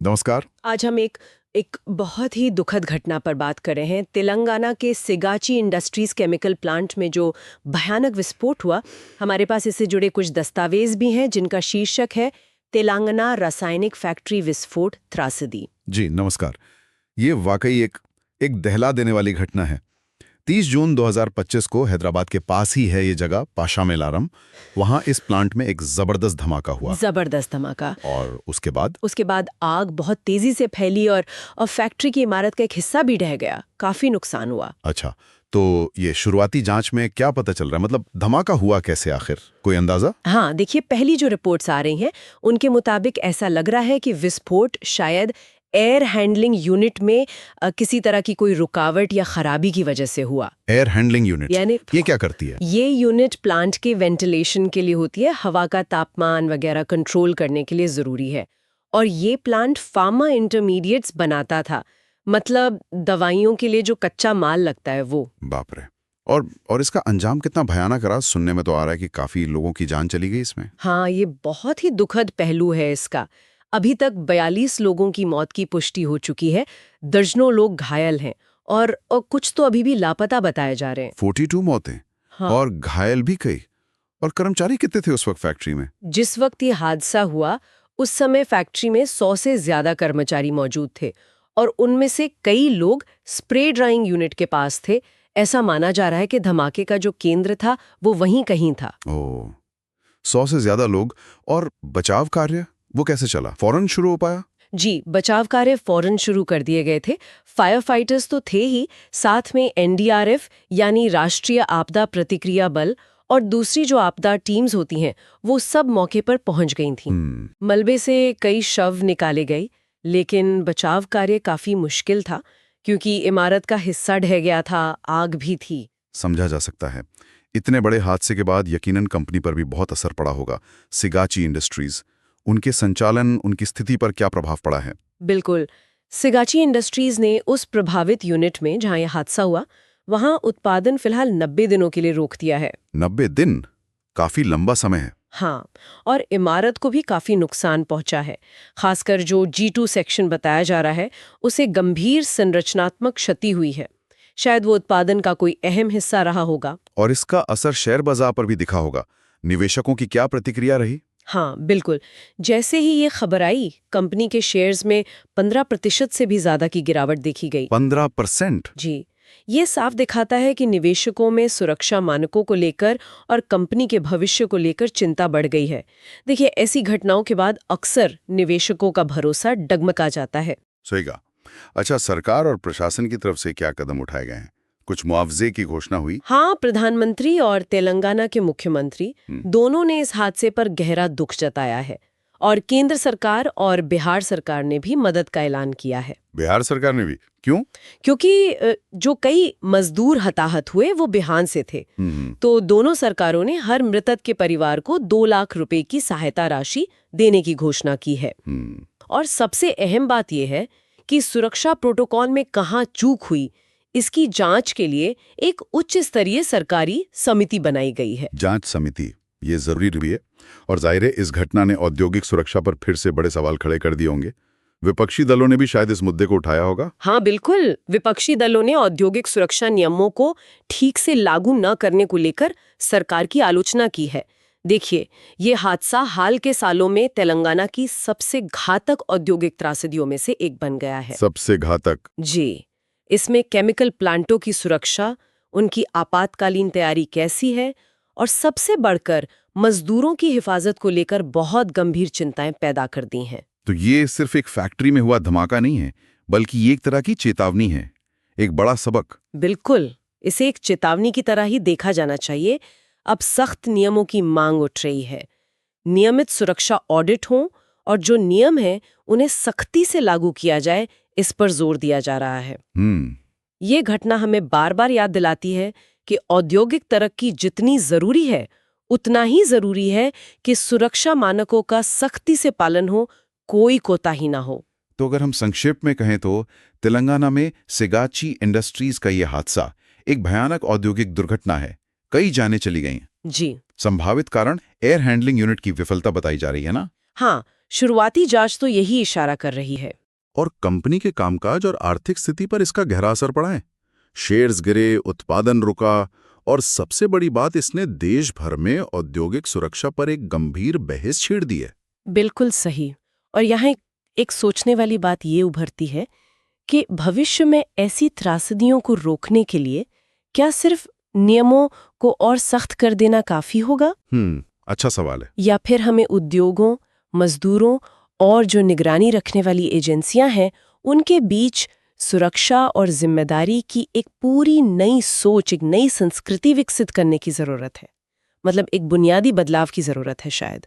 नमस्कार। आज हम एक बहुत ही दुखद घटना पर बात कर रहे हैं। तेलंगाना के सिगाची इंडस्ट्रीज केमिकल प्लांट में जो भयानक विस्फोट हुआ, हमारे पास इससे जुड़े कुछ दस्तावेज भी हैं जिनका शीर्षक है तेलंगाना रासायनिक फैक्ट्री विस्फोट त्रासदी। जी नमस्कार। ये वाकई एक दहला देने वाली घटना है। 30 जून 2025 को हैदराबाद के पास ही है ये जगह, पाशामेलारम। वहाँ इस प्लांट में एक जबरदस्त धमाका हुआ जबरदस्त धमाका। और उसके बाद आग बहुत तेजी से फैली और फैक्ट्री की इमारत का एक हिस्सा भी ढह गया। काफी नुकसान हुआ। अच्छा, तो ये शुरुआती जांच में क्या पता चल रहा है? मतलब धमाका हुआ कैसे आखिर, कोई अंदाजा? हाँ, देखिए, पहली जो रिपोर्ट्स आ रही हैं उनके मुताबिक ऐसा लग रहा है कि विस्फोट शायद एयर हैंडलिंग यूनिट में किसी तरह की कोई रुकावट या खराबी की वजह से हुआ। एयर हैंडलिंग यूनिट यानी ये क्या करती है? ये यूनिट प्लांट के वेंटिलेशन के लिए होती है, हवा का तापमान वगैरह कंट्रोल करने के लिए जरूरी है। और ये प्लांट फार्मा इंटरमीडिएट्स बनाता था, मतलब दवाइयों के लिए जो कच्चा माल लगता है वो। बाप रे। और इसका अंजाम कितना भयानक रहा? सुनने में तो आ रहा है कि काफी लोगों की जान चली गई इसमें। हाँ, ये बहुत ही दुखद पहलू है इसका। अभी तक 42 लोगों की मौत की पुष्टि हो चुकी है, दर्जनों लोग घायल हैं और कुछ तो अभी भी लापता बताए जा रहे हैं। 42 मौतें। हाँ। और घायल भी कई। और कर्मचारी कितने थे उस वक्त फैक्ट्री में? जिस वक्त ये हादसा हुआ उस समय फैक्ट्री में 100 से ज्यादा कर्मचारी मौजूद थे और उनमें से कई लोग स्प्रे ड्राइंग यूनिट के पास थे। ऐसा माना जा रहा है कि धमाके का जो केंद्र था वो वहीं कहीं था। ओह, 100 से ज्यादा लोग। और बचाव कार्य वो कैसे चला? फौरन शुरू हो पाया? जी, बचाव कार्य फौरन शुरू कर दिए गए थे। फायर फाइटर्स तो थे ही, साथ में एनडीआरएफ यानी राष्ट्रीय आपदा प्रतिक्रिया बल और दूसरी जो आपदा टीम्स होती हैं वो सब मौके पर पहुंच गई थीं। मलबे से कई शव निकाले गए, लेकिन बचाव कार्य काफी मुश्किल था क्योंकि इमारत का हिस्सा ढह गया था, आग भी थी। समझा जा सकता है। इतने बड़े हादसे के बाद यकीनन कंपनी पर भी बहुत असर पड़ा होगा। सिगाची इंडस्ट्रीज, उनके संचालन, उनकी स्थिति पर क्या प्रभाव पड़ा है? बिल्कुल। सिगाची इंडस्ट्रीज ने उस प्रभावित यूनिट में जहां यह हादसा हुआ वहां उत्पादन फिलहाल 90 दिनों के लिए रोक दिया है। 90 दिन? काफी लंबा समय है। हाँ, और इमारत को भी काफी नुकसान पहुंचा है। खासकर जो G2 सेक्शन बताया जा रहा है उसे गंभीर संरचनात्मक क्षति हुई है। शायद वो उत्पादन का कोई अहम हिस्सा रहा होगा। और इसका असर शेयर बाजार पर भी दिखा होगा। निवेशकों की क्या प्रतिक्रिया रही? हाँ, बिल्कुल। जैसे ही ये खबर आई, कंपनी के शेयर्स में 15% से भी ज्यादा की गिरावट देखी गई। 15%? जी, ये साफ दिखाता है कि निवेशकों में सुरक्षा मानकों को लेकर और कंपनी के भविष्य को लेकर चिंता बढ़ गई है। देखिए, ऐसी घटनाओं के बाद अक्सर निवेशकों का भरोसा डगमगा जाता है। सही कहा। अच्छा, सरकार और प्रशासन की तरफ से क्या कदम उठाए गए हैं? कुछ मुआवजे की घोषणा हुई? हाँ, प्रधानमंत्री और तेलंगाना के मुख्यमंत्री दोनों ने इस हादसे पर गहरा दुख जताया है और केंद्र सरकार और बिहार सरकार ने भी मदद का ऐलान किया है। बिहार सरकार ने भी? क्यों? क्योंकि जो कई मजदूर हताहत हुए वो बिहार से थे। तो दोनों सरकारों ने हर मृतक के परिवार को 2 लाख रुपए की सहायता राशि देने की घोषणा की है। और सबसे अहम बात यह है कि सुरक्षा प्रोटोकॉल में कहाँ चूक हुई इसकी जांच के लिए एक उच्च स्तरीय सरकारी समिति बनाई गई है। जांच समिति, ये जरूरी भी है। और जाहिर है इस घटना ने औद्योगिक सुरक्षा पर फिर से बड़े सवाल खड़े कर दिए होंगे। विपक्षी दलों ने भी शायद इस मुद्दे को उठाया होगा। हाँ, बिल्कुल। विपक्षी दलों ने औद्योगिक सुरक्षा नियमों को ठीक से लागू न करने को लेकर सरकार की आलोचना की है। देखिए, ये हादसा हाल के सालों में तेलंगाना की सबसे घातक औद्योगिक त्रासदियों में से एक बन गया है। सबसे घातक? जी, इसमें केमिकल प्लांटों की सुरक्षा, उनकी आपातकालीन तैयारी कैसी है और सबसे बढ़कर मजदूरों की हिफाजत को लेकर बहुत गंभीर चिंताएं पैदा कर दी हैं। तो ये सिर्फ एक फैक्ट्री में हुआ धमाका नहीं है, बल्कि ये एक तरह की चेतावनी है, एक बड़ा सबक। बिल्कुल, इसे एक चेतावनी की तरह ही देखा जाना चाहिए। अब सख्त नियमों की मांग उठ रही है। नियमित सुरक्षा ऑडिट हों और जो नियम हैं उन्हें सख्ती से लागू किया जाए, इस पर जोर दिया जा रहा है। ये घटना हमें बार बार याद दिलाती है कि औद्योगिक तरक्की जितनी जरूरी है उतना ही जरूरी है कि सुरक्षा मानकों का सख्ती से पालन हो, कोई कोताही ना हो। तो अगर हम संक्षेप में कहें तो तेलंगाना में सिगाची इंडस्ट्रीज का यह हादसा एक भयानक औद्योगिक दुर्घटना है। कई जानें चली गई। जी, संभावित कारण एयर हैंडलिंग यूनिट की विफलता बताई जा रही है ना? हाँ, शुरुआती जांच तो यही इशारा कर रही है। और कंपनी के कामकाज और आर्थिक स्थिति पर इसका गहरा असर पड़ा है। शेयर्स गिरे, उत्पादन रुका और सबसे बड़ी बात, इसने देश भर में औद्योगिक सुरक्षा पर एक गंभीर बहस छेड़ दी है। बिल्कुल सही। और यहाँ एक सोचने वाली बात ये उभरती है कि भविष्य में ऐसी त्रासदियों को रोकने के लिए क्या सिर्फ नियमों को और सख्त कर देना काफी होगा? अच्छा सवाल है। या फिर हमें उद्योगों, मजदूरों और जो निगरानी रखने वाली एजेंसियां हैं, उनके बीच सुरक्षा और जिम्मेदारी की एक पूरी नई सोच, एक नई संस्कृति विकसित करने की जरूरत है? मतलब एक बुनियादी बदलाव की जरूरत है शायद।